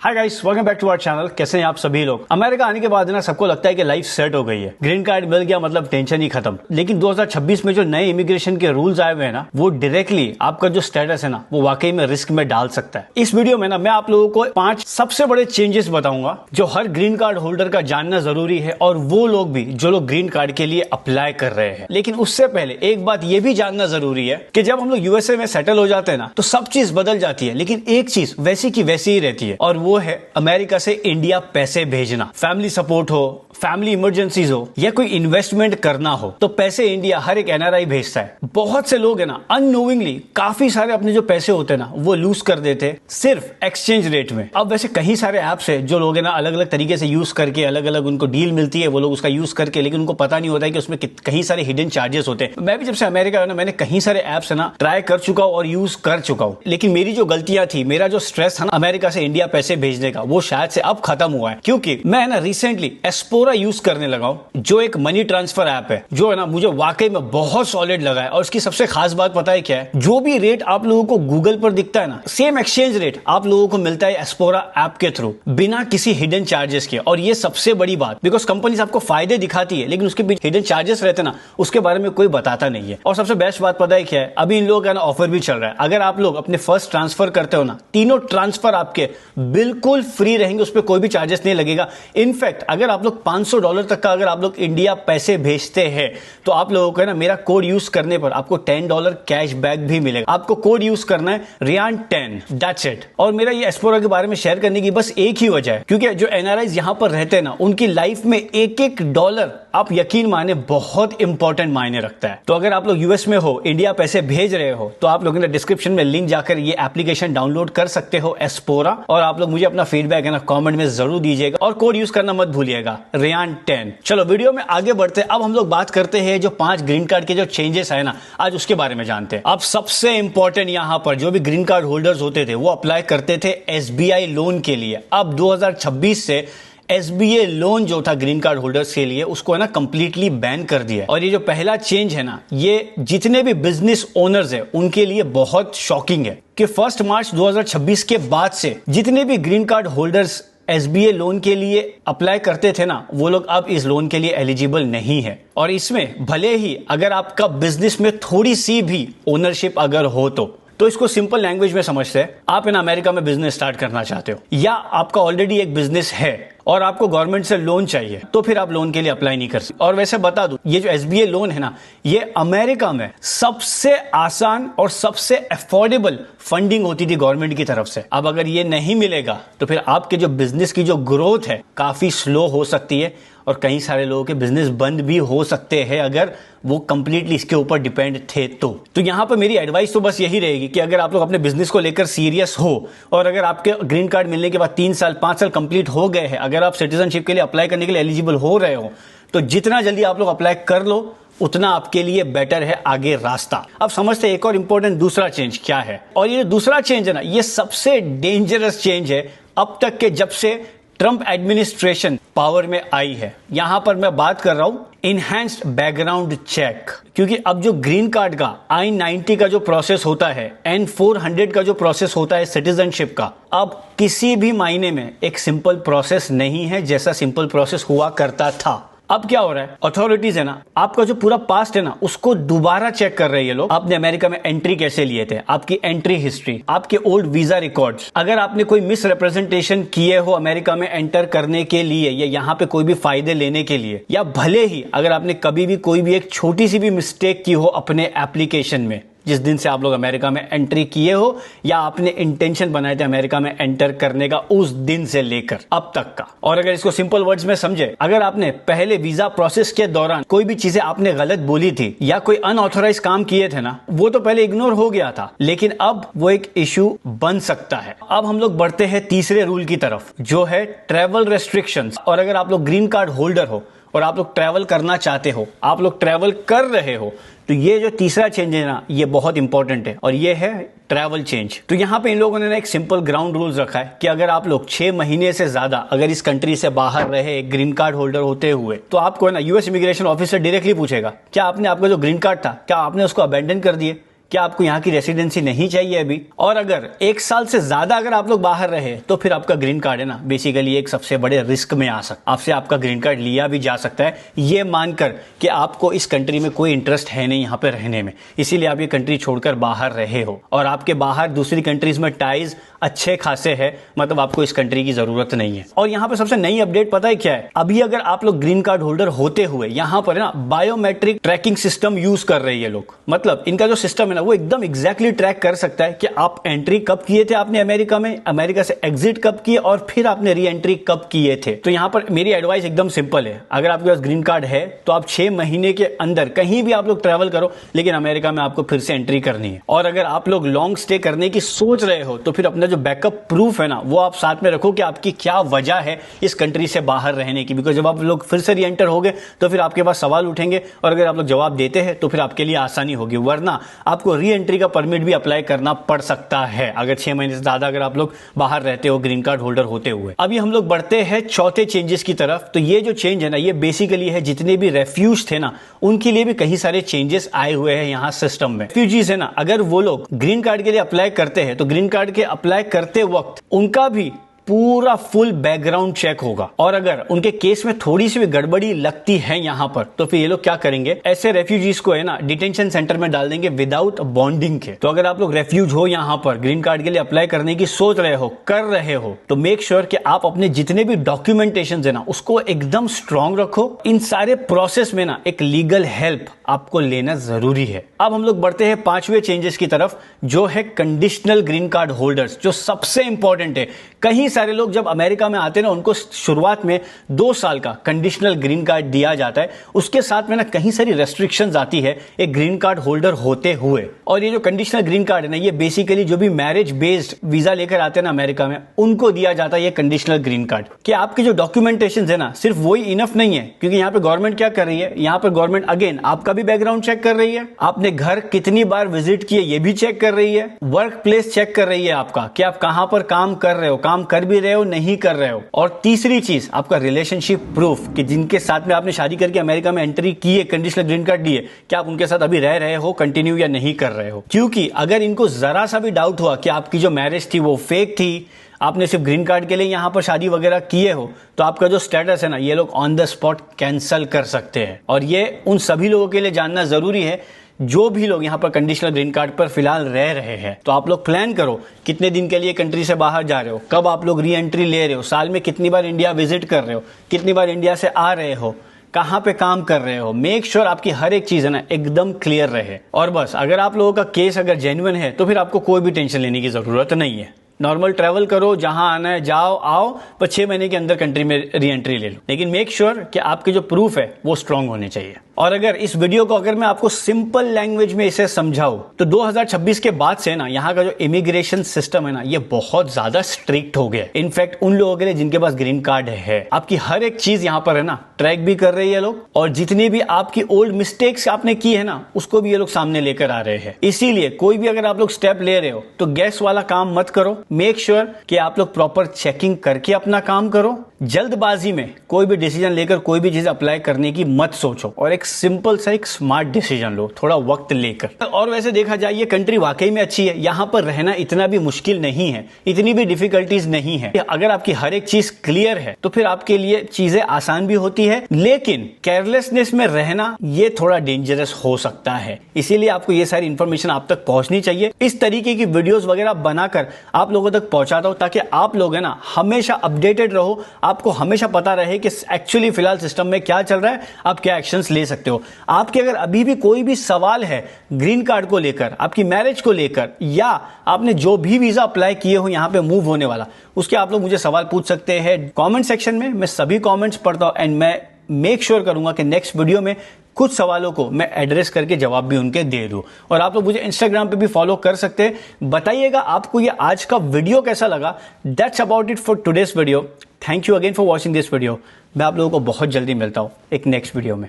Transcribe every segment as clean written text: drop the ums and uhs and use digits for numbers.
Hi guys, welcome back to our channel. कैसे हैं आप सभी लोग। अमेरिका आने के बाद ना सबको लगता है कि लाइफ सेट हो गई है, ग्रीन कार्ड मिल गया मतलब टेंशन ही खत्म। लेकिन 2026 में जो नए इमिग्रेशन के रूल्स आए हुए हैं ना, वो डायरेक्टली आपका जो स्टेटस है ना, वो वाकई में रिस्क में डाल सकता है। इस वीडियो में ना मैं आप लोगों को 5 सबसे बड़े चेंजेस बताऊंगा जो हर ग्रीन कार्ड होल्डर का जानना जरूरी है, और वो लोग भी जो लोग ग्रीन कार्ड के लिए अप्लाई कर रहे हैं। लेकिन उससे पहले एक बात ये भी जानना जरूरी है कि जब हम लोग यूएसए में सेटल हो जाते हैं ना, तो सब चीज बदल जाती है, लेकिन एक चीज वैसी की वैसी ही रहती है, और वो है अमेरिका से इंडिया पैसे भेजना। फैमिली सपोर्ट हो, फैमिली इमरजेंसीज हो, या कोई इन्वेस्टमेंट करना हो, तो पैसे इंडिया हर एक एनआरआई भेजता है। बहुत से लोग है ना अननोइंगली काफी सारे अपने जो पैसे होते हैं ना, वो लूज कर देते हैं सिर्फ एक्सचेंज रेट में। अब वैसे कई सारे ऐप्स है जो लोग है ना अलग अलग तरीके से यूज करके, अलग अलग उनको डील मिलती है, वो लोग उसका यूज करके, लेकिन उनको पता नहीं होता है कि उसमें कई सारे हिडन चार्जेस होते हैं। मैं भी जब से अमेरिका है ना, मैंने कई सारे ऐप्स है ना ट्राई कर चुका हूं और यूज कर चुका हूं, लेकिन मेरी जो गलतियां थी, मेरा जो स्ट्रेस था ना अमेरिका से इंडिया पैसे भेजने का, वो शायद से अब खत्म हुआ है। क्योंकि मैं ना रिसेंटली एस्पोरा यूज करने लगा हूं, जो एक मनी ट्रांसफर ऐप है, जो है ना मुझे वाकई में बहुत सॉलिड लगा है। और उसकी सबसे खास बात पता है क्या है? जो भी रेट आप लोगों को गूगल पर दिखता है ना, सेम एक्सचेंज रेट आप लोगों को मिलता है एस्पोरा ऐप के थ्रू, बिना किसी हिडन चार्जेस के। और ये सबसे बड़ी बात, बिकॉज कंपनीज आपको फायदे दिखाती है, लेकिन उसके पीछे हिडन चार्जेस रहते ना, उसके बारे में कोई बताता नहीं है। और सबसे बेस्ट बात पता है क्या है? अभी इन लोगों का ना ऑफर भी चल रहा है। अगर आप लोग अपने फर्स्ट ट्रांसफर करते हो ना, तीनों ट्रांसफर आपके बिल्कुल फ्री रहेंगे, उस पर कोई भी चार्जेस नहीं लगेगा। इनफैक्ट अगर आप लोग $500 तक का अगर आप लोग इंडिया पैसे भेजते हैं, तो आप लोगों को ना मेरा कोड यूज करने पर आपको $10 कैशबैक भी मिलेगा। आपको कोड यूज करना है रियान10, दैट्स इट। और मेरा ये एस्पोरा के बारे में शेयर करने की बस एक ही वजह है, क्योंकि जो एनआरआईज यहां पर रहते हैं ना, उनकी लाइफ में एक एक डॉलर, आप यकीन माने, बहुत इंपॉर्टेंट मायने रखता है। तो अगर आप लोग यूएस में हो, इंडिया पैसे भेज रहे हो, तो आप लोग डिस्क्रिप्शन में लिंक जाकर ये एप्लीकेशन डाउनलोड कर सकते हो, एस्पोरा। और आप लोग मुझे अपना फीडबैक है ना कमेंट में जरूर दीजिएगा, और कोड यूज करना मत भूलिएगा, रियान10। चलो वीडियो में आगे बढ़ते हैं। अब हम लोग बात करते हैं जो 5 ग्रीन कार्ड के जो चेंजेस आए ना, आज उसके बारे में जानते हैं। अब सबसे इंपॉर्टेंट यहां पर जो भी ग्रीन कार्ड होल्डर्स होते थे, वो अप्लाई करते थे एसबीआई लोन के लिए। अब 2026 से एसबीआई लोन जो था ग्रीन कार्ड होल्डर्स के लिए, उसको है ना कंप्लीटली बैन कर दिया। और ये जो पहला चेंज है ना, ये जितने भी बिजनेस ओनर्स है उनके लिए बहुत शॉकिंग है कि 1 मार्च 2026 के बाद से जितने भी green card holders SBI loan के लिए अप्लाई करते थे ना, वो लोग अब इस लोन के लिए एलिजिबल नहीं है। और इसमें भले ही अगर आपका बिजनेस में थोड़ी सी भी ओनरशिप अगर हो, तो इसको सिंपल लैंग्वेज में समझते हैं, आप इन अमेरिका में बिजनेस स्टार्ट करना चाहते हो, या आपका ऑलरेडी एक बिजनेस है और आपको गवर्नमेंट से लोन चाहिए, तो फिर आप लोन के लिए अप्लाई नहीं कर सकते। और वैसे बता दूं, ये जो एसबीआई लोन है ना, ये अमेरिका में सबसे आसान और सबसे अफोर्डेबल फंडिंग होती थी गवर्नमेंट की तरफ से। अब अगर ये नहीं मिलेगा, तो फिर आपके जो बिजनेस की जो ग्रोथ है काफी स्लो हो सकती है, और कई सारे लोगों के बिजनेस बंद भी हो सकते हैं अगर वो कंप्लीटली इसके ऊपर डिपेंड थे। तो यहां पर मेरी एडवाइस तो बस यही रहेगी कि अगर आप लोग अपने बिजनेस को लेकर सीरियस हो, और अगर आपके ग्रीन कार्ड मिलने के बाद 3 साल 5 साल कंप्लीट हो गए हैं, अगर आप सिटीजनशिप के लिए अप्लाई करने के लिए एलिजिबल हो रहे हो, तो जितना जल्दी आप लोग अप्लाई कर लो, उतना आपके लिए बेटर है आगे रास्ता। अब समझते हैं एक और इंपॉर्टेंट दूसरा चेंज क्या है। और ये दूसरा चेंज है ना, ये सबसे डेंजरस चेंज है अब तक के, जब से ट्रंप एडमिनिस्ट्रेशन पावर में आई है। यहां पर मैं बात कर रहा हूं इनहैंस्ड बैकग्राउंड चेक। क्योंकि अब जो ग्रीन कार्ड का I-90 का जो प्रोसेस होता है, N-400 का जो प्रोसेस होता है सिटीजनशिप का, अब किसी भी मायने में एक सिंपल प्रोसेस नहीं है जैसा सिंपल प्रोसेस हुआ करता था। अब क्या हो रहा है, अथॉरिटीज है ना आपका जो पूरा पास्ट है ना, उसको दोबारा चेक कर रहे हैं ये लोग। आपने अमेरिका में एंट्री कैसे लिए थे, आपकी एंट्री हिस्ट्री, आपके ओल्ड वीजा रिकॉर्ड्स, अगर आपने कोई मिस रिप्रेजेंटेशन किए हो अमेरिका में एंटर करने के लिए, या यहाँ पे कोई भी फायदे लेने के लिए, या भले ही अगर आपने कभी भी कोई भी एक छोटी सी भी मिस्टेक की हो अपने एप्लीकेशन में, जिस दिन से आप लोग अमेरिका में एंट्री किए हो, या आपने इंटेंशन बनाए थे अमेरिका में एंटर करने का, उस दिन से लेकर अब तक का। और अगर इसको सिंपल वर्ड्स में समझे, अगर आपने पहले वीजा प्रोसेस के दौरान कोई भी चीजें आपने गलत बोली थी, या कोई अनऑथोराइज काम किए थे ना, वो तो पहले इग्नोर हो गया था, लेकिन अब वो एक इश्यू बन सकता है। अब हम लोग बढ़ते हैं तीसरे रूल की तरफ, जो है ट्रेवल रेस्ट्रिक्शंस। और अगर आप लोग ग्रीन कार्ड होल्डर हो और आप लोग ट्रैवल करना चाहते हो, आप लोग ट्रैवल कर रहे हो, तो ये जो तीसरा चेंज है ना, ये बहुत इंपॉर्टेंट है, और ये है ट्रैवल चेंज। तो यहाँ पे इन लोगों ने एक सिंपल ग्राउंड रूल्स रखा है कि अगर आप लोग 6 महीने से ज्यादा अगर इस कंट्री से बाहर रहे ग्रीन कार्ड होल्डर होते हुए, तो आपको है ना यूएस इमिग्रेशन ऑफिसर डायरेक्टली पूछेगा क्या आपने, आपका जो ग्रीन कार्ड था, क्या आपने उसको अबेंडन कर दिए, क्या आपको यहाँ की रेसिडेंसी नहीं चाहिए अभी? और अगर 1 साल से ज्यादा अगर आप लोग बाहर रहे तो फिर आपका ग्रीन कार्ड है ना बेसिकली एक सबसे बड़े रिस्क में आ सकता है। आपसे आपका ग्रीन कार्ड लिया भी जा सकता है ये मानकर कि आपको इस कंट्री में कोई इंटरेस्ट है नहीं यहाँ पे रहने में, इसीलिए आप ये कंट्री छोड़कर बाहर रहे हो और आपके बाहर दूसरी कंट्रीज में टाइज अच्छे खासे है, मतलब आपको इस कंट्री की जरूरत नहीं है। और यहाँ पे सबसे नई अपडेट पता है क्या है? अभी अगर आप लोग ग्रीन कार्ड होल्डर होते हुए यहाँ पर ना बायोमेट्रिक ट्रैकिंग सिस्टम यूज कर रहे हैं लोग, मतलब इनका जो सिस्टम है ना वो एकदम एग्जैक्टली ट्रैक कर सकता है कि आप एंट्री कब किए थे आपने अमेरिका में, अमेरिका से एग्जिट कब किए और फिर आपने री एंट्री कब किए थे। तो यहाँ पर मेरी एडवाइस एकदम सिंपल है, अगर आपके पास ग्रीन कार्ड है तो आप 6 महीने के अंदर कहीं भी आप लोग ट्रेवल करो, लेकिन अमेरिका में आपको फिर से एंट्री करनी है। और अगर आप लोग लॉन्ग स्टे करने की सोच रहे हो तो फिर अपना जो बैकअप प्रूफ है ना वो आप साथ में रखो कि आपकी क्या वजह है इस कंट्री से बाहर रहने की, बिकॉज जब आप लोग फिर से री एंटर होगे तो फिर आपके पास सवाल उठेंगे और अगर आप लोग जवाब देते हैं तो फिर आपके लिए आसानी होगी, वरना आपको री एंट्री का परमिट भी अप्लाई करना पड़ सकता है अगर 6 महीने से ज्यादा अगर आप लोग बाहर रहते हो ग्रीन कार्ड होल्डर होते हुए। अभी हम लोग बढ़ते हैं चौथे चेंजेस की तरफ। तो ये जो चेंज है ना ये बेसिकली है जितने भी रेफ्यूज थे ना उनके लिए भी कई सारे चेंजेस आए हुए हैं यहाँ सिस्टम में। रेफ्यूजीज है ना अगर वो लोग ग्रीन कार्ड के लिए अप्लाई करते हैं तो ग्रीन कार्ड के अप्लाई करते वक्त उनका भी पूरा फुल बैकग्राउंड चेक होगा और अगर उनके केस में थोड़ी सी भी गड़बड़ी लगती है यहाँ पर तो फिर ये लोग क्या करेंगे, ऐसे रेफ्यूजीज को है ना डिटेंशन सेंटर में डाल देंगे विदाउट बॉन्डिंग के। तो अगर आप लोग रेफ्यूज हो यहाँ पर ग्रीन कार्ड के लिए अप्लाई करने की सोच रहे हो, कर रहे हो, तो मेक श्योर कि आप अपने जितने भी डॉक्यूमेंटेशन है ना उसको एकदम स्ट्रांग रखो। इन सारे प्रोसेस में ना एक लीगल हेल्प आपको लेना जरूरी है। अब हम लोग बढ़ते हैं 5वें चेंजेस की तरफ जो है कंडीशनल ग्रीन कार्ड होल्डर्स, जो सबसे इंपॉर्टेंट है। कहीं सारे लोग जब अमेरिका में आते हैं ना उनको शुरुआत में 2 साल का कंडीशनल ग्रीन कार्ड दिया जाता है, उसके साथ में ना कहीं सारी रेस्ट्रिक्शंस आती है एक ग्रीन कार्ड होल्डर होते हुए। और ये जो कंडीशनल ग्रीन कार्ड है ना ये बेसिकली जो भी मैरिज बेस्ड वीजा लेकर आते हैं ना अमेरिका में उनको दिया जाता है ये कंडीशनल ग्रीन कार्ड। कि आपके जो डॉक्यूमेंटेशन है ना सिर्फ वही इनफ नहीं है, क्योंकि यहाँ पे गवर्नमेंट क्या कर रही है, यहाँ पर गवर्नमेंट अगेन आपका भी बैकग्राउंड चेक कर रही है, आपने घर कितनी बार विजिट किए ये भी चेक कर रही है, वर्क प्लेस चेक कर रही है आपका कि आप कहां पर काम कर रहे हो, काम कर भी रहे हो नहीं कर रहे हो। और तीसरी चीज आपका रिलेशनशिप प्रूफ कि जिनके साथ में आपने शादी करके अमेरिका में एंट्री की है, कंडीशनल ग्रीन कार्ड दिए, क्या आप उनके साथ अभी रह रहे हो कंटिन्यू या नहीं कर रहे हो। क्योंकि अगर इनको जरा सा भी डाउट हुआ कि आपकी जो मैरिज थी वो फेक थी, आपने सिर्फ ग्रीन कार्ड के लिए यहां पर शादी वगैरह किए हो, तो आपका जो स्टेटस है ना ये लोग ऑन द स्पॉट कैंसिल कर सकते हैं। और ये उन सभी लोगों के लिए जानना जरूरी है जो भी लोग यहाँ पर कंडीशनल ग्रीन कार्ड पर फिलहाल रह रहे हैं। तो आप लोग प्लान करो कितने दिन के लिए कंट्री से बाहर जा रहे हो, कब आप लोग री एंट्री ले रहे हो, साल में कितनी बार इंडिया विजिट कर रहे हो, कितनी बार इंडिया से आ रहे हो, कहां पे काम कर रहे हो। मेक श्योर आपकी हर एक चीज है ना एकदम क्लियर रहे। और बस अगर आप लोगों का केस अगर जेन्युइन है तो फिर आपको कोई भी टेंशन लेने की जरूरत नहीं है। नॉर्मल ट्रैवल करो, जहां आना है जाओ आओ, पर 6 महीने के अंदर कंट्री में री एंट्री ले लो, लेकिन मेक श्योर कि आपके जो प्रूफ है वो स्ट्रांग होने चाहिए। और अगर इस वीडियो को अगर मैं आपको सिंपल लैंग्वेज में इसे समझाऊं तो 2026 के बाद से ना यहाँ का जो इमिग्रेशन सिस्टम है ना ये बहुत ज्यादा स्ट्रिक्ट हो गया। इनफैक्ट उन लोगों के लिए जिनके पास ग्रीन कार्ड है आपकी हर एक चीज यहाँ पर है ना ट्रैक भी कर रही है लोग, और जितनी भी आपकी ओल्ड मिस्टेक्स आपने की है ना उसको भी ये लोग सामने लेकर आ रहे हैं। इसीलिए कोई भी अगर आप लोग स्टेप ले रहे हो तो गैस वाला काम मत करो। मेक श्योर कि आप लोग प्रॉपर चेकिंग करके अपना काम करो। जल्दबाजी में कोई भी डिसीजन लेकर कोई भी चीज अप्लाई करने की मत सोचो और एक सिंपल सा एक स्मार्ट डिसीजन लो थोड़ा वक्त लेकर। और वैसे देखा जाए ये कंट्री वाकई में अच्छी है, यहाँ पर रहना इतना भी मुश्किल नहीं है, इतनी भी डिफिकल्टीज नहीं है। अगर आपकी हर एक चीज क्लियर है तो फिर आपके लिए चीजें आसान भी होती है, लेकिन केयरलेसनेस में रहना ये थोड़ा डेंजरस हो सकता है। इसीलिए आपको ये सारी इंफॉर्मेशन आप तक पहुंचनी चाहिए। इस तरीके की वीडियोस वगैरह बनाकर आप लोगों तक पहुंचाता हूं ताकि आप लोग है ना हमेशा अपडेटेड रहो, आपको हमेशा पता रहे कि एक्चुअली फिलहाल सिस्टम में क्या चल रहा है, आप क्या एक्शंस ले सकते हो। आपके अगर अभी भी कोई भी सवाल है ग्रीन कार्ड को लेकर, आपकी मैरिज को लेकर, या आपने जो भी वीजा अप्लाई किए हो यहां पे मूव होने वाला, उसके आप लोग मुझे सवाल पूछ सकते हैं कमेंट सेक्शन में। मैं सभी कमेंट्स पढ़ता हूं एंड मैं मेक श्योर करूंगा कि नेक्स्ट वीडियो में कुछ सवालों को मैं एड्रेस करके जवाब भी उनके दे दूं। और आप लोग मुझे इंस्टाग्राम पे भी फॉलो कर सकते हैं। बताइएगा आपको ये आज का वीडियो कैसा लगा। That's about it for today's video. Thank you again for watching this video. मैं आप लोगों को बहुत जल्दी मिलता हूं एक नेक्स्ट वीडियो में।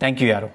थैंक यू यारो।